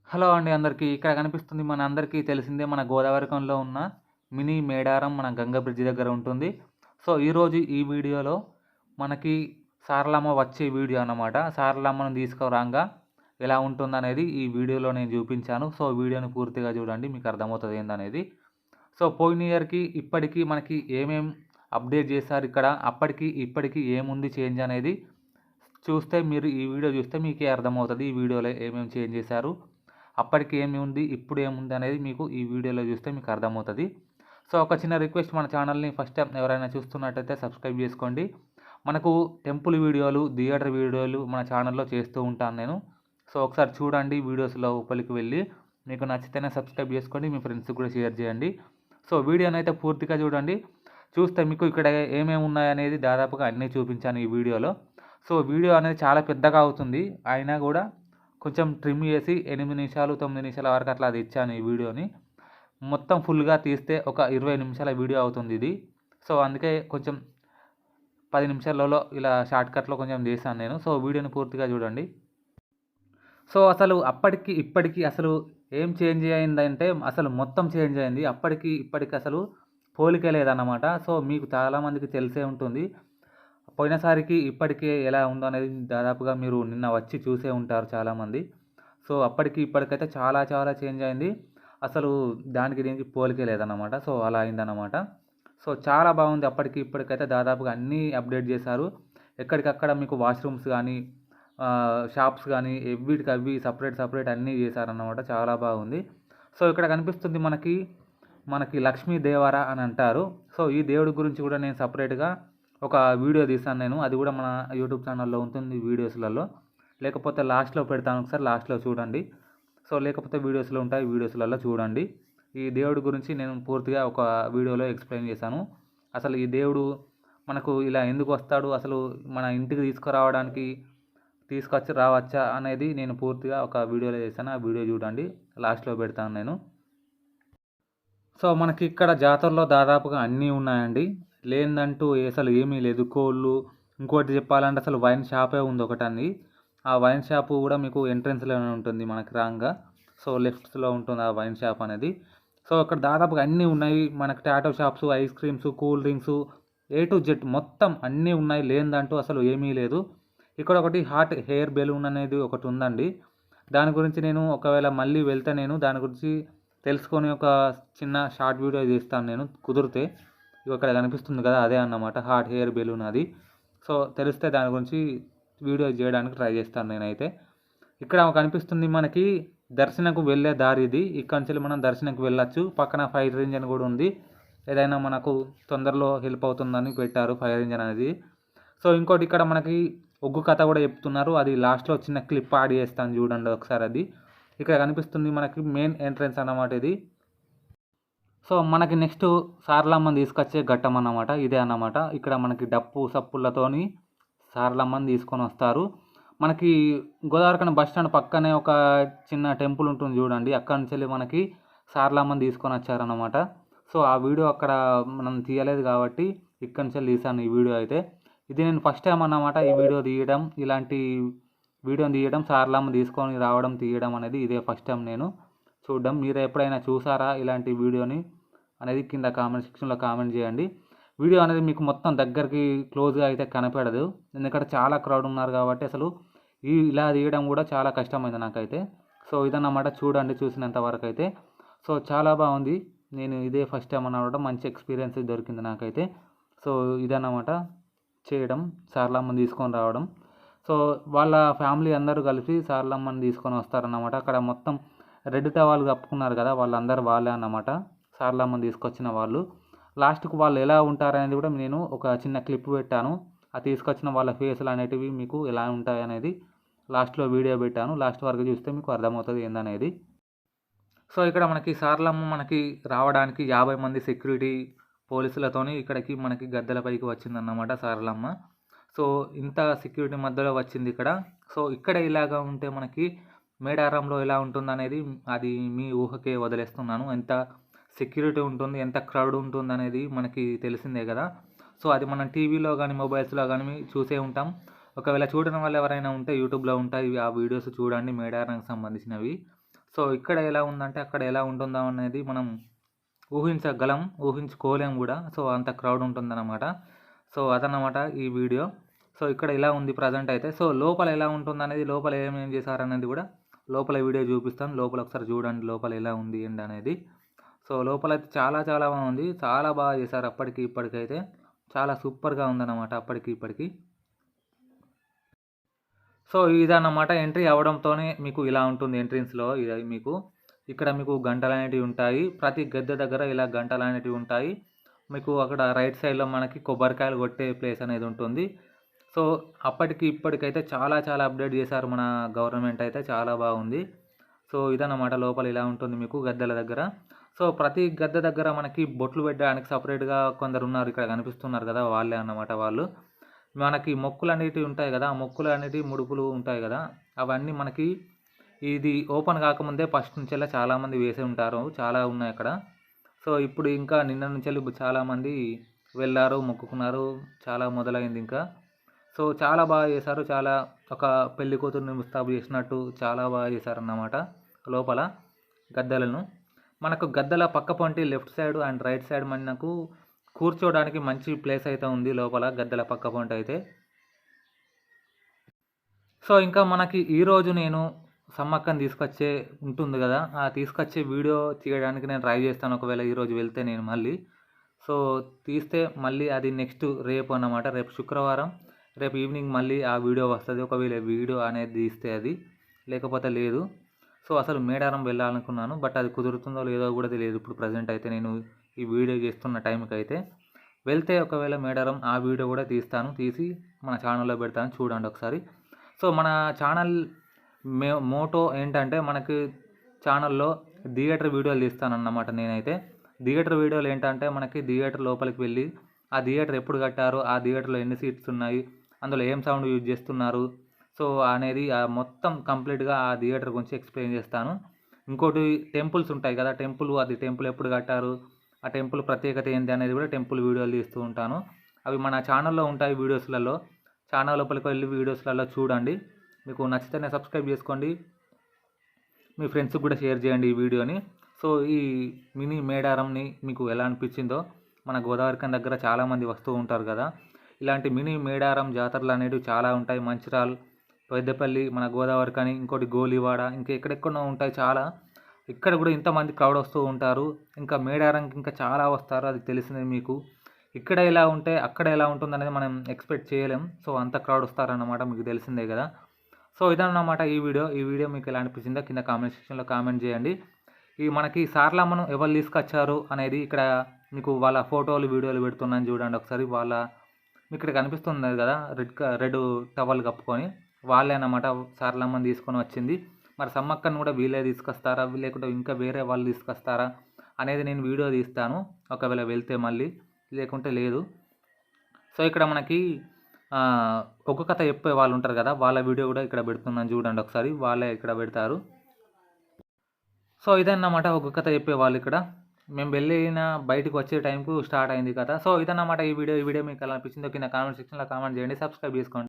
Hello అండి అందరికీ. ఇక్కడ కనిపిస్తుంది మన అందరికీ తెలిసిందే మన గోదావరికంలో ఉన్న మినీ మేడారం మన గంగ బ్రిడ్జ్ దగ్గర ఉంటుంది. సో, ఈరోజు ఈ వీడియోలో మనకి సారలమ్మ వచ్చే వీడియో అన్నమాట. సారలమ్మను తీసుకురాంగా ఎలా ఉంటుందనేది ఈ వీడియోలో నేను చూపించాను. సో, వీడియోని పూర్తిగా చూడండి, మీకు అర్థమవుతుంది ఏందనేది. సో, పోయిన ఇయర్‌కి ఇప్పటికి మనకి ఏమేం అప్డేట్ చేశారు ఇక్కడ, అప్పటికి ఇప్పటికి ఏముంది చేంజ్ అనేది చూస్తే మీరు ఈ వీడియో చూస్తే మీకే అర్థమవుతుంది. ఈ వీడియోలో ఏమేమి చేంజ్ చేశారు, అప్పటికి ఏమి ఉంది, ఇప్పుడు ఏముంది అనేది మీకు ఈ వీడియోలో చూస్తే మీకు అర్థమవుతుంది. సో, ఒక చిన్న రిక్వెస్ట్, మన ఛానల్ని ఫస్ట్ టైం ఎవరైనా చూస్తున్నట్టయితే సబ్స్క్రైబ్ చేసుకోండి. మనకు టెంపుల్ వీడియోలు, థియేటర్ వీడియోలు మన ఛానల్లో చేస్తూ ఉంటాను నేను. సో, ఒకసారి చూడండి, వీడియోస్ లోపలికి వెళ్ళి మీకు నచ్చితేనే సబ్స్క్రైబ్ చేసుకోండి, మీ ఫ్రెండ్స్కి కూడా షేర్ చేయండి. సో, వీడియోని అయితే పూర్తిగా చూడండి. చూస్తే మీకు ఇక్కడ ఏమేమి ఉన్నాయనేది దాదాపుగా అన్నీ చూపించాను ఈ వీడియోలో. సో, వీడియో అనేది చాలా పెద్దగా అవుతుంది, అయినా కూడా కొంచెం ట్రిమ్ చేసి 8 నిమిషాలు 9 నిమిషాల వరకు అట్లా అది ఇచ్చాను ఈ వీడియోని. మొత్తం ఫుల్గా తీస్తే ఒక 20 నిమిషాల వీడియో అవుతుంది ఇది. సో, అందుకే కొంచెం 10 నిమిషాలలో ఇలా షార్ట్కట్లో కొంచెం చేశాను నేను. సో, వీడియోని పూర్తిగా చూడండి. సో, అసలు అప్పటికి ఇప్పటికి అసలు ఏం చేంజ్ అయిందంటే అసలు మొత్తం చేంజ్ అయింది. అప్పటికి ఇప్పటికి అసలు పోలికే లేదన్నమాట. సో, మీకు చాలామందికి తెలిసే ఉంటుంది. పోయినసారికి ఇప్పటికే ఎలా ఉందో అనేది దాదాపుగా మీరు నిన్న వచ్చి చూసే ఉంటారు చాలామంది. సో, అప్పటికి ఇప్పటికైతే చాలా చాలా చేంజ్ అయింది. అసలు దానికి దీనికి పోలికే లేదన్నమాట. సో, అలా అయిందన్నమాట. సో, చాలా బాగుంది. అప్పటికి ఇప్పటికైతే దాదాపుగా అన్నీ అప్డేట్ చేశారు. ఎక్కడికక్కడ మీకు వాష్‌రూమ్స్ గానీ, షాప్స్ గానీ ఎవ్విటికవ్వి సపరేట్ అన్నీ చేశారన్నమాట. చాలా బాగుంది. సో, ఇక్కడ కనిపిస్తుంది మనకి లక్ష్మీ దేవర అని అంటారు. సో, ఈ దేవుడి గురించి కూడా నేను సపరేట్‌గా ఒక వీడియో తీశాను నేను. అది కూడా మన యూట్యూబ్ ఛానల్లో ఉంటుంది వీడియోస్‌లలో. లేకపోతే లాస్ట్‌లో పెడతాను, ఒకసారి లాస్ట్‌లో చూడండి. సో, లేకపోతే వీడియోస్‌లో ఉంటాయి, వీడియోస్‌లలో చూడండి. ఈ దేవుడి గురించి నేను పూర్తిగా ఒక వీడియోలో ఎక్స్‌ప్లెయిన్ చేశాను. అసలు ఈ దేవుడు మనకు ఇలా ఎందుకు వస్తాడు, అసలు మన ఇంటికి తీసుకొచ్చి రావచ్చా అనేది నేను పూర్తిగా ఒక వీడియోలో చేశాను. ఆ వీడియో చూడండి, లాస్ట్‌లో పెడతాను నేను. సో, మనకి ఇక్కడ జాతరలో దాదాపుగా అన్నీ ఉన్నాయండి. లేనిదంటూ అసలు ఏమీ లేదు. కోళ్ళు, ఇంకోటి చెప్పాలంటే అసలు వైన్ షాపే ఉంది ఒకటండి. ఆ వైన్ షాపు కూడా మీకు ఎంట్రన్స్‌లోనే ఉంటుంది మనకి రాంగా. సో, లెఫ్ట్స్‌లో ఉంటుంది ఆ వైన్ షాప్ అనేది. సో, అక్కడ దాదాపుగా అన్నీ ఉన్నాయి. మనకి tattoo shops, ice creams, cool drinks, A to Z మొత్తం అన్నీ ఉన్నాయి. లేనిదంటూ అసలు ఏమీ లేదు. ఇక్కడ ఒకటి హాట్ హెయిర్ బెలూన్ అనేది ఒకటి ఉందండి. దాని గురించి నేను ఒకవేళ మళ్ళీ వెళ్తే నేను దాని గురించి తెలుసుకొని ఒక చిన్న షార్ట్ వీడియో తీస్తాను నేను కుదిరితే. ఇక్కడ కనిపిస్తుంది కదా, అదే అన్నమాట హాట్ హెయిర్ బెలూన్ అది. సో, తెలిస్తే దాని గురించి వీడియో చేయడానికి ట్రై చేస్తాను నేనైతే. ఇక్కడ కనిపిస్తుంది మనకి దర్శనకు వెళ్ళే దారి ఇది. ఇక్కడ నుంచి మనం దర్శనకు వెళ్ళొచ్చు. పక్కన ఫైర్ ఇంజన్ కూడా ఉంది. ఏదైనా మనకు తొందరలో హెల్ప్ అవుతుందని పెట్టారు ఫైర్ ఇంజన్ అనేది. సో, ఇంకోటి ఇక్కడ మనకి ఒగ్గు కథ కూడా చెప్తున్నారు. అది లాస్ట్‌లో చిన్న క్లిప్ యాడ్ చేస్తాను చూడండి ఒకసారి అది. ఇక్కడ కనిపిస్తుంది మనకి మెయిన్ ఎంట్రన్స్ అన్నమాట ఇది. సో, మనకి నెక్స్ట్ సారలమ్మని తీసుకొచ్చే ఘట్టం అన్నమాట ఇదే అన్నమాట. ఇక్కడ మనకి డప్పు సప్పులతోని సారలమ్మని తీసుకొని వస్తారు. మనకి గోదావరిఖని బస్ స్టాండ్ పక్కనే ఒక చిన్న టెంపుల్ ఉంటుంది చూడండి. అక్కడి నుంచి మనకి సారలమ్మని తీసుకొని వచ్చారన్నమాట. సో, ఆ వీడియో అక్కడ మనం తీయలేదు కాబట్టి ఇక్కడి నుంచి తీశాను ఈ వీడియో అయితే. ఇది నేను ఫస్ట్ టైం అన్నమాట ఈ వీడియో తీయడం. ఇలాంటి వీడియోని తీయడం, సారలమ్మ తీసుకొని రావడం, తీయడం అనేది ఇదే ఫస్ట్ టైం నేను చూడడం. మీరు ఎప్పుడైనా చూసారా ఇలాంటి వీడియోని అనేది కింద కామెంట్ సెక్షన్లో కామెంట్ చేయండి. వీడియో అనేది మీకు మొత్తం దగ్గరికి క్లోజ్గా అయితే కనపడదు, ఎందుకంటే చాలా క్రౌడ్ ఉన్నారు కాబట్టి అసలు ఇలా తీయడం కూడా చాలా కష్టమైంది నాకైతే. సో, ఇదన్నమాట, చూడండి చూసినంత వరకు అయితే. సో, చాలా బాగుంది. నేను ఇదే ఫస్ట్ టైం అన్నమాట, మంచి ఎక్స్పీరియన్స్ దొరికింది నాకైతే. సో, ఇదన్నమాట చేయడం, సారలమ్మని తీసుకొని రావడం. సో, వాళ్ళ ఫ్యామిలీ అందరూ కలిసి సారలమ్మని తీసుకొని వస్తారన్నమాట. అక్కడ మొత్తం రెడ్ టవల్ కప్పుకున్నారు కదా, వాళ్ళందరూ వాళ్ళే అన్నమాట సారలమ్మని తీసుకొచ్చిన వాళ్ళు. లాస్ట్‌కు వాళ్ళు ఎలా ఉంటారనేది కూడా నేను ఒక చిన్న క్లిప్ పెట్టాను. ఆ తీసుకొచ్చిన వాళ్ళ ఫేసులు అనేటివి మీకు ఎలా ఉంటాయనేది లాస్ట్‌లో వీడియో పెట్టాను. లాస్ట్ వరకు చూస్తే మీకు అర్థమవుతుంది ఏందనేది. సో, ఇక్కడ మనకి సారలమ్మ మనకి రావడానికి 50 మంది సెక్యూరిటీ పోలీసులతోని ఇక్కడికి మనకి గద్దెలపైకి వచ్చిందన్నమాట సారలమ్మ. సో, ఇంత సెక్యూరిటీ మధ్యలో వచ్చింది ఇక్కడ. సో, ఇక్కడ ఇలాగా ఉంటే మనకి మేడారంలో ఎలా ఉంటుందనేది అది మీ ఊహకే వదిలేస్తున్నాను. ఎంత సెక్యూరిటీ ఉంటుంది, ఎంత క్రౌడ్ ఉంటుందనేది మనకి తెలిసిందే కదా. సో, అది మనం టీవీలో కానీ మొబైల్స్లో కానీ చూసే ఉంటాం. ఒకవేళ చూడని వాళ్ళు ఎవరైనా ఉంటే యూట్యూబ్లో ఉంటాయి ఆ వీడియోస్, చూడండి మేడారంకి సంబంధించినవి. సో ఇక్కడ ఎలా ఉందంటే అక్కడ ఎలా ఉంటుందో అనేది మనం ఊహించుకోలేం కూడా. సో అంత క్రౌడ్ ఉంటుందన్నమాట. సో అదన్నమాట ఈ వీడియో. సో ఇక్కడ ఇలా ఉంది ప్రజెంట్ అయితే. సో లోపల ఎలా ఉంటుందనేది, లోపల ఏమేమి చేశారనేది కూడా లోపల వీడియో చూపిస్తాను. లోపల ఒకసారి చూడండి లోపల ఎలా ఉంది ఏంటి అనేది. సో లోపల అయితే చాలా చాలా బాగుంది. చాలా బాగా చేశారు అప్పటికి ఇప్పటికైతే. చాలా సూపర్గా ఉందన్నమాట అప్పటికి ఇప్పటికి. సో ఇదన్నమాట ఎంట్రీ అవ్వడంతోనే మీకు ఇలా ఉంటుంది ఎంట్రన్స్లో. ఇది మీకు ఇక్కడ మీకు గంటలు అనేటివి ఉంటాయి. ప్రతి గద్దె దగ్గర ఇలా గంటలు అనేటివి ఉంటాయి. మీకు అక్కడ రైట్ సైడ్లో మనకి కొబ్బరికాయలు కొట్టే ప్లేస్ అనేది ఉంటుంది. సో అప్పటికి ఇప్పటికైతే చాలా చాలా అప్డేట్ చేశారు మన గవర్నమెంట్ అయితే. చాలా బాగుంది. సో ఇదన్నమాట లోపల ఇలా ఉంటుంది మీకు గద్దెల దగ్గర. సో ప్రతి గద్దె దగ్గర మనకి బొట్లు పెట్టడానికి సపరేట్గా కొందరు ఉన్నారు, ఇక్కడ కనిపిస్తున్నారు కదా, వాళ్ళే అన్నమాట వాళ్ళు. మనకి మొక్కులు అనేటివి ఉంటాయి కదా, ఆ మొక్కులు అనేటివి ముడుపులు ఉంటాయి కదా, అవన్నీ మనకి ఇది ఓపెన్ కాకముందే ఫస్ట్ నుంచెల్లా చాలామంది వేసి ఉంటారు. చాలా ఉన్నాయి అక్కడ. సో ఇప్పుడు ఇంకా నిన్న నుంచి చాలామంది వెళ్ళారు, మొక్కుకున్నారు, చాలా మొదలైంది ఇంకా. సో చాలా బాగా చేశారు. చాలా ఒక పెళ్లి కూతురుని ముస్తాబు చేసినట్టు చాలా బాగా చేశారన్నమాట లోపల గద్దెలను. మనకు గద్దెల పక్క పొంటి left side and right side మనకు కూర్చోవడానికి మంచి ప్లేస్ అయితే ఉంది లోపల గద్దెల పక్క పొంటి అయితే. సో ఇంకా మనకి ఈరోజు నేను సమ్మక్కని తీసుకొచ్చే ఉంటుంది కదా, ఆ తీసుకొచ్చే వీడియో తీయడానికి నేను ట్రై చేస్తాను. ఒకవేళ ఈరోజు వెళ్తే నేను మళ్ళీ సో తీస్తే మళ్ళీ అది నెక్స్ట్ రేపు అన్నమాట. రేపు శుక్రవారం, రేపు ఈవినింగ్ మళ్ళీ ఆ వీడియో వస్తుంది. ఒకవేళ వీడియో అనేది తీస్తే అది, లేకపోతే లేదు. సో అసలు మేడారం వెళ్ళాలనుకున్నాను, బట్ అది కుదురుతుందో లేదో కూడా తెలియదు ఇప్పుడు ప్రజెంట్ అయితే. నేను ఈ వీడియో చేస్తున్న టైంకి అయితే వెళ్తే ఒకవేళ మేడారం ఆ వీడియో కూడా తీస్తాను, తీసి మన ఛానల్లో పెడతాను, చూడండి ఒకసారి. సో మన ఛానల్ మోటో ఏంటంటే మనకి ఛానల్లో థియేటర్ వీడియోలు తీస్తానన్నమాట నేనైతే. థియేటర్ వీడియోలు ఏంటంటే మనకి థియేటర్ లోపలికి వెళ్ళి ఆ థియేటర్ ఎప్పుడు కట్టారు, ఆ థియేటర్లో ఎన్ని సీట్స్ ఉన్నాయి, అందులో ఏం సౌండ్ యూజ్ చేస్తున్నారు, సో అనేది మొత్తం కంప్లీట్గా ఆ థియేటర్ గురించి ఎక్స్ప్లెయిన్ చేస్తాను. ఇంకోటి టెంపుల్స్ ఉంటాయి కదా, టెంపుల్ ఎప్పుడు కట్టారు, ఆ టెంపుల్ ప్రత్యేకత ఏంటి అనేది కూడా టెంపుల్ వీడియోలు తీస్తూ ఉంటాను. అవి మన ఛానల్లో ఉంటాయి వీడియోస్లలో. ఛానల్ లోపలికి వెళ్ళి వీడియోస్లలో చూడండి. మీకు నచ్చితేనే సబ్స్క్రైబ్ చేసుకోండి, మీ ఫ్రెండ్స్కి కూడా షేర్ చేయండి ఈ వీడియోని. సో ఈ మినీ మేడారంని మీకు ఎలా అనిపించిందో, మన గోదావరిఖని దగ్గర చాలామంది వస్తూ ఉంటారు కదా, ఇలాంటి మినీ మేడారం జాతరలు అనేవి చాలా ఉంటాయి. మంచిర్యాల, పెద్దపల్లి, మన గోదావరిఖని, ఇంకోటి గోలివాడ, ఇంకా ఎక్కడెక్కడో ఉంటాయి చాలా. ఇక్కడ కూడా ఇంతమంది క్రౌడ్ వస్తూ ఉంటారు. ఇంకా మేడారంకి ఇంకా చాలా వస్తారు, అది తెలిసిందే మీకు. ఇక్కడ ఎలా ఉంటే అక్కడ ఎలా ఉంటుంది అనేది మనం ఎక్స్పెక్ట్ చేయలేం. సో అంత క్రౌడ్ వస్తారన్నమాట, మీకు తెలిసిందే కదా. సో ఇదన్నమాట ఈ వీడియో మీకు ఎలా అనిపించిందో కింద కామెంట్ సెక్షన్లో కామెంట్ చేయండి. ఈ మనకి సార్లమ్మను ఎవరు తీసుకొచ్చారు అనేది ఇక్కడ మీకు వాళ్ళ ఫోటోలు వీడియోలు పెడుతున్నాను చూడండి ఒకసారి. మీకు ఇక్కడ కనిపిస్తుంది కదా రెడ్ టవల్ కప్పుకొని, వాళ్ళే అన్నమాట సార్లమ్మని తీసుకొని వచ్చింది. మరి సమ్మక్కను కూడా వీళ్ళే తీసుకొస్తారా, లేకుంటే ఇంకా వేరే వాళ్ళు తీసుకొస్తారా అనేది నేను వీడియో తీస్తాను ఒకవేళ వెళ్తే మళ్ళీ, లేకుంటే లేదు. సో ఇక్కడ మనకి ఒక కథ చెప్పే వాళ్ళు ఉంటారు కదా, వాళ్ళ వీడియో కూడా ఇక్కడ పెడుతున్నాను చూడండి ఒకసారి, వాళ్ళే ఇక్కడ పెడతారు. సో ఇదన్నమాట ఒక కథ చెప్పే వాళ్ళు ఇక్కడ. మేము వెళ్ళిన బయటకు వచ్చే టైంకు స్టార్ట్ అయింది కదా. సో ఇదన్నమాట ఈ వీడియో మీకు ఎలా అనిపించిందో కింద కామెంట్ సెక్షన్లో కామెంట్ చేయండి, సబ్స్క్రైబ్ చేసుకోండి.